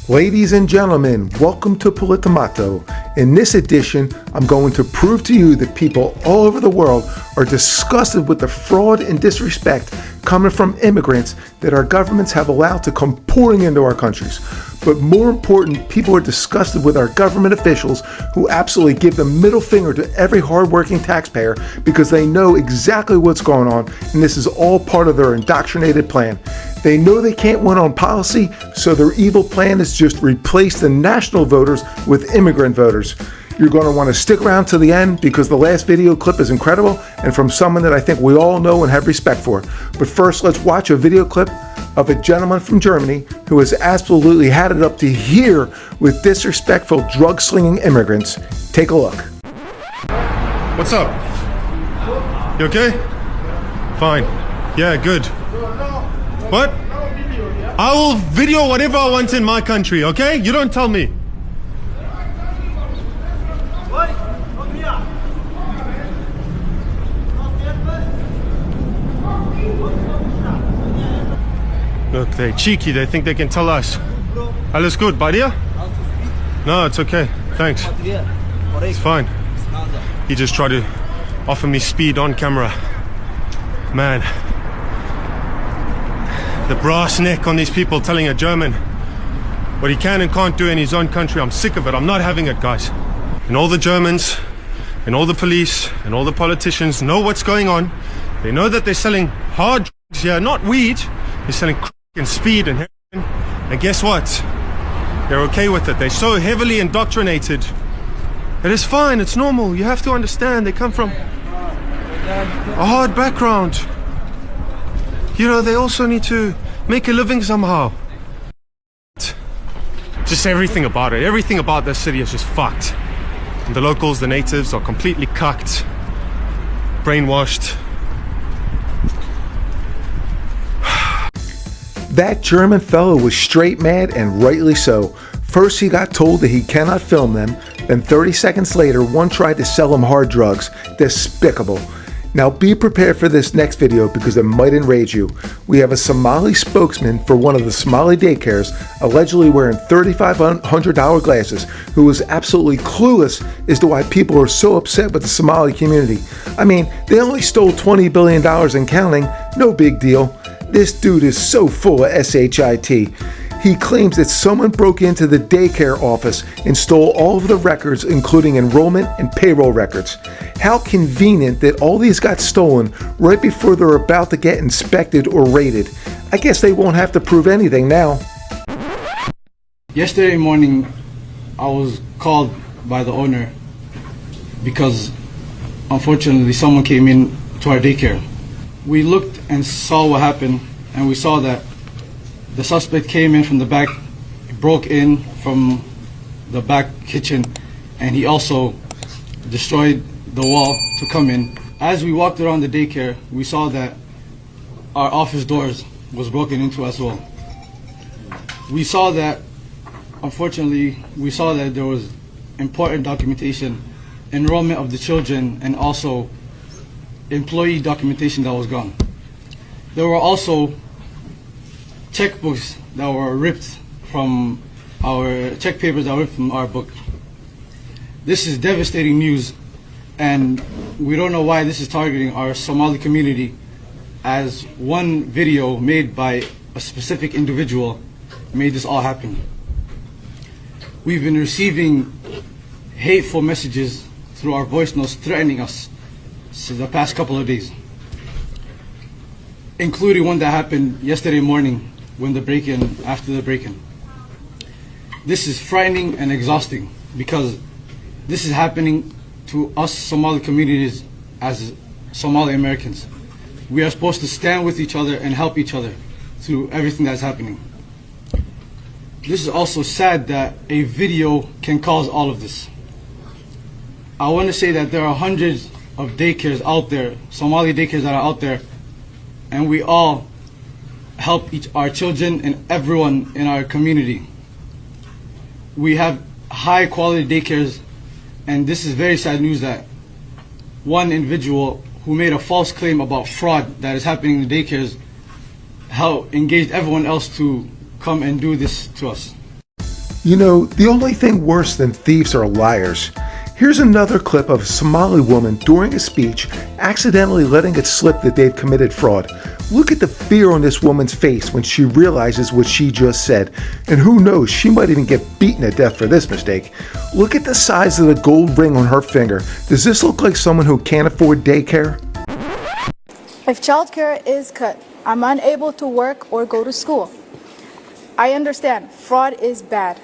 Ladies and gentlemen, welcome to Politomato. In this edition, I'm going to prove to you that people all over the world are disgusted with the fraud and disrespect coming from immigrants that our governments have allowed to come pouring into our countries. But more important, people are disgusted with our government officials who absolutely give the middle finger to every hardworking taxpayer because they know exactly what's going on, and this is all part of their indoctrinated plan. They know they can't win on policy, so their evil plan is just replace the national voters with immigrant voters. You're going to want to stick around to the end because the last video clip is incredible and from someone that I think we all know and have respect for. But first, let's watch a video clip of a gentleman from Germany who has absolutely had it up to here with disrespectful drug-slinging immigrants. Take a look. What's up? You okay? Fine. Yeah, good. What? I will video whatever I want in my country, okay? You don't tell me. Look, they're cheeky. They think they can tell us. Alles gut, bei dir? No, it's okay. Thanks. It's fine. He just tried to offer me speed on camera. Man. The brass neck on these people telling a German what he can and can't do in his own country. I'm sick of it. I'm not having it, guys. And all the Germans and all the police and all the politicians know what's going on. They know that they're selling hard drugs here, not weed. They're selling crack and speed and heroin. And guess what? They're okay with it. They're so heavily indoctrinated. It is fine. It's normal. You have to understand. They come from a hard background. You know, they also need to make a living somehow. Just everything about it. Everything about this city is just fucked. And the locals, the natives, are completely cucked, brainwashed. That German fellow was straight mad, and rightly so. First he got told that he cannot film them, then 30 seconds later one tried to sell him hard drugs. Despicable. Now be prepared for this next video because it might enrage you. We have a Somali spokesman for one of the Somali daycares allegedly wearing $3,500 glasses who is absolutely clueless as to why people are so upset with the Somali community. I mean, they only stole $20 billion and counting, no big deal. This dude is so full of shit. He claims that someone broke into the daycare office and stole all of the records, including enrollment and payroll records. How convenient that all these got stolen right before they're about to get inspected or raided. I guess they won't have to prove anything now. Yesterday morning, I was called by the owner because unfortunately someone came in to our daycare. We looked and saw what happened, and we saw that the suspect came in from the back, broke in from the back kitchen, and he also destroyed the wall to come in. As we walked around the daycare, we saw that our office doors was broken into as well. We saw that, unfortunately, there was important documentation, enrollment of the children, and also employee documentation that was gone. There were also checkbooks that were ripped from our check papers that were ripped from our book. This is devastating news, and we don't know why this is targeting our Somali community, as one video made by a specific individual made this all happen. We've been receiving hateful messages through our voice notes threatening us since the past couple of days, including one that happened yesterday morning when after the break-in. This is frightening and exhausting because this is happening to us Somali communities as Somali-Americans. We are supposed to stand with each other and help each other through everything that's happening. This is also sad that a video can cause all of this. I want to say that there are hundreds of daycares out there, Somali daycares that are out there, and we all help our children and everyone in our community. We have high quality daycares, and this is very sad news that one individual who made a false claim about fraud that is happening in the daycares engaged everyone else to come and do this to us. You know, the only thing worse than thieves are liars. Here's another clip of a Somali woman during a speech accidentally letting it slip that they've committed fraud. Look at the fear on this woman's face when she realizes what she just said. And who knows, she might even get beaten to death for this mistake. Look at the size of the gold ring on her finger. Does this look like someone who can't afford daycare? If childcare is cut, I'm unable to work or go to school. I understand fraud is bad.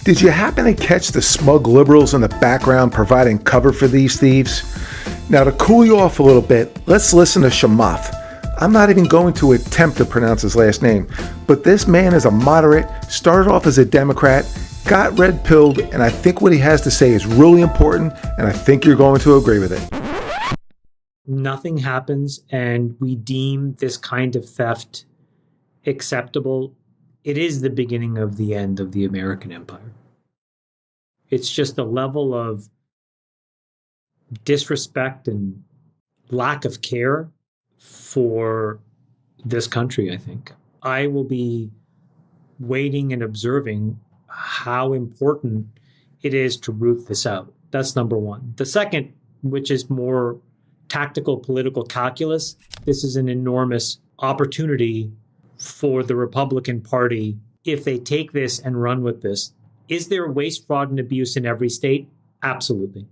Did you happen to catch the smug liberals in the background providing cover for these thieves? Now, to cool you off a little bit, let's listen to Shamath. I'm not even going to attempt to pronounce his last name, but this man is a moderate, started off as a Democrat, got red-pilled, and I think what he has to say is really important, and I think you're going to agree with it. Nothing happens and we deem this kind of theft acceptable. It is the beginning of the end of the American empire. It's just a level of disrespect and lack of care for this country, I think. I will be waiting and observing how important it is to root this out. That's number one. The second, which is more tactical political calculus, this is an enormous opportunity for the Republican Party if they take this and run with this. Is there waste, fraud, and abuse in every state? Absolutely.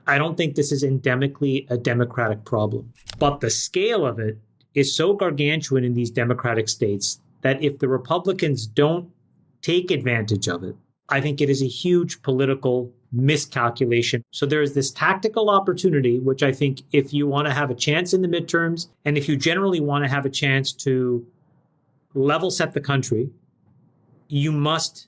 I don't think this is endemically a Democratic problem. But the scale of it is so gargantuan in these Democratic states that if the Republicans don't take advantage of it, I think it is a huge political miscalculation. So there is this tactical opportunity, which I think if you want to have a chance in the midterms, and if you generally want to have a chance to level set the country, you must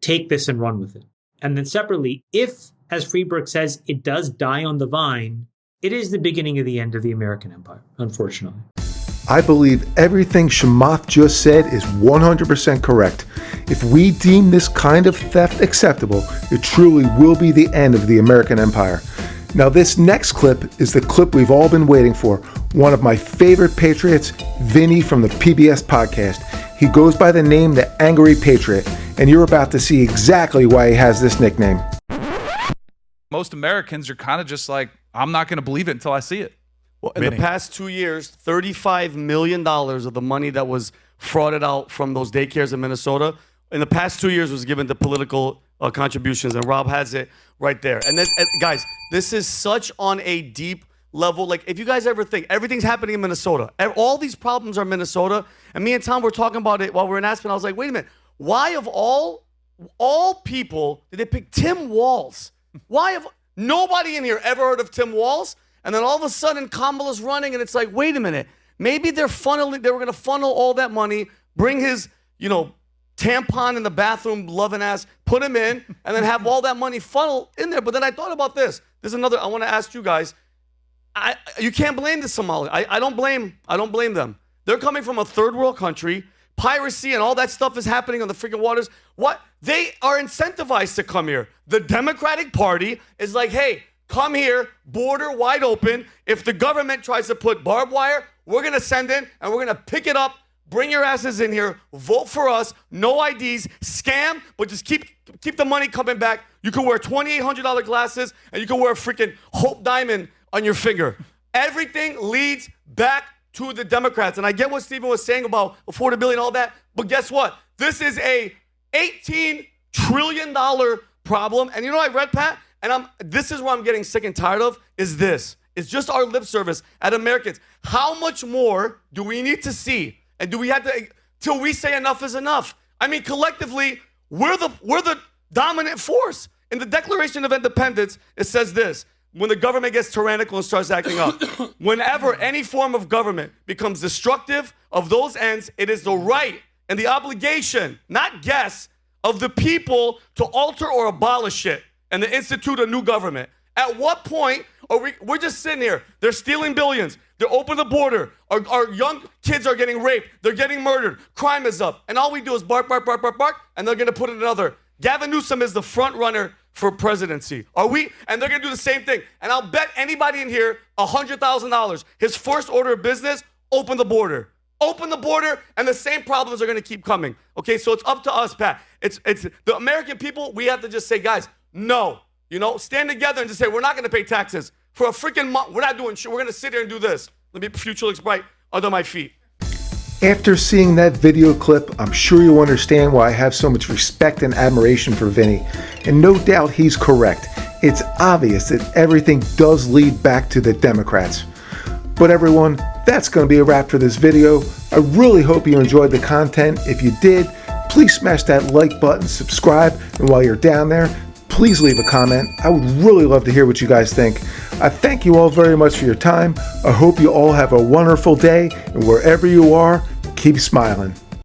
take this and run with it. And then separately, if, as Friedberg says, it does die on the vine, it is the beginning of the end of the American empire, unfortunately. I believe everything Shamath just said is 100% correct. If we deem this kind of theft acceptable, it truly will be the end of the American empire. Now, this next clip is the clip we've all been waiting for. One of my favorite patriots, Vinny from the PBS podcast. He goes by the name The Angry Patriot, and you're about to see exactly why he has this nickname. Most Americans are kind of just like, I'm not going to believe it until I see it. Well, in the past 2 years, $35 million of the money that was frauded out from those daycares in Minnesota, in the past 2 years was given to political contributions, and Rob has it right there. And this, guys, this is such on a deep level. Like, if you guys ever think everything's happening in Minnesota, all these problems are Minnesota, and me and Tom were talking about it while we were in Aspen. I was like, wait a minute, why of all people did they pick Tim Walz? Why have nobody in here ever heard of Tim Walz? And then all of a sudden, Kamala's running, and it's like, wait a minute. Maybe they were going to funnel all that money, bring his, tampon in the bathroom, loving ass, put him in, and then have all that money funnel in there. But then I thought about this. There's another, I want to ask you guys. You can't blame the Somali. I don't blame them. They're coming from a third world country. Piracy and all that stuff is happening on the freaking waters. What? They are incentivized to come here. The Democratic Party is like, hey, come here, border wide open. If the government tries to put barbed wire, we're going to send in and we're going to pick it up. Bring your asses in here. Vote for us. No IDs. Scam, but just keep the money coming back. You can wear $2,800 glasses and you can wear a freaking Hope Diamond on your finger. Everything leads back to the Democrats. And I get what Stephen was saying about affordability and all that, but guess what? This is a $18 trillion problem. And you know what I read, Pat? And this is what I'm getting sick and tired of, is this. It's just our lip service at Americans. How much more do we need to see? And do we have to, till we say enough is enough? I mean, collectively, we're the dominant force. In the Declaration of Independence, it says this: when the government gets tyrannical and starts acting up, whenever any form of government becomes destructive of those ends, it is the right and the obligation, not guess, of the people to alter or abolish it and to institute a new government. At what point We're just sitting here. They're stealing billions. They're opening the border. Our young kids are getting raped. They're getting murdered. Crime is up. And all we do is bark, bark, bark, bark, bark, and they're going to put in another. Gavin Newsom is the front runner for presidency. Are we? And they're going to do the same thing. And I'll bet anybody in here $100,000. His first order of business, open the border. Open the border, and the same problems are going to keep coming. Okay, so it's up to us, Pat. It's the American people. We have to just say, guys, no. You know, stand together and just say, we're not going to pay taxes for a freaking month. We're not doing shit. We're going to sit here and do this. Let me future looks bright under my feet. After seeing that video clip, I'm sure you understand why I have so much respect and admiration for Vinny. And no doubt he's correct. It's obvious that everything does lead back to the Democrats. But everyone, that's going to be a wrap for this video. I really hope you enjoyed the content. If you did, please smash that like button, subscribe, and while you're down there, please leave a comment. I would really love to hear what you guys think. I thank you all very much for your time. I hope you all have a wonderful day, and wherever you are, keep smiling.